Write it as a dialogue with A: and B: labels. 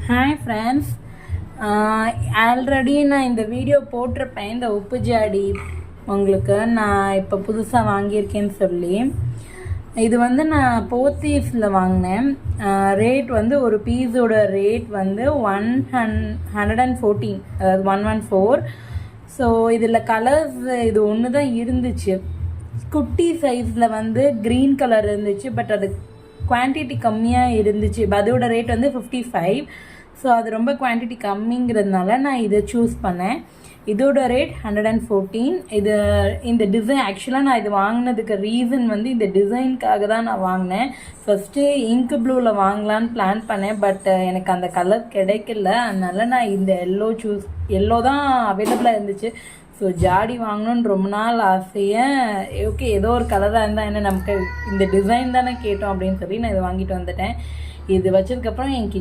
A: Hi friends, already நான் இந்த video போட்டிருப்பேன். இந்த உப்பு ஜாடி உங்களுக்கு நான் இப்போ புதுசாக வாங்கியிருக்கேன்னு சொல்லி. இது வந்து நான் போத்தீஸில் வாங்கினேன். ரேட் வந்து ஒரு பீஸோட ரேட் வந்து 114, அதாவது 114. ஸோ இதில் கலர்ஸ் இது ஒன்று தான் இருந்துச்சு. குட்டி சைஸில் வந்து க்ரீன் கலர் இருந்துச்சு, பட் அது குவான்டிட்டி கம்மியாக இருந்துச்சு. அதோட ரேட் வந்து 55. ஸோ அது ரொம்ப குவான்டிட்டி கம்மிங்கிறதுனால நான் இதை சூஸ் பண்ணேன். இதோட ரேட் 114. இந்த டிசைன் ஆக்சுவலாக நான் இது வாங்கினதுக்கு ரீசன் வந்து இந்த டிசைனுக்காக தான் நான் வாங்கினேன். ஃபஸ்ட்டு இங்க் ப்ளூவில் வாங்கலான்னு பிளான் பண்ணேன், பட் எனக்கு அந்த கலர் கிடைக்கல. அதனால நான் இந்த எல்லோ தான் அவைலபிளாக இருந்துச்சு. ஸோ ஜாடி வாங்கணுன்னு ரொம்ப நாள் ஆசையாக, ஓகே ஏதோ ஒரு கலராக இருந்தால் என்ன, நமக்கு இந்த டிசைன் தானே கேட்டோம் அப்படின்னு சொல்லி நான் இதை வாங்கிட்டு வந்துட்டேன். இது வச்சதுக்கப்புறம் என்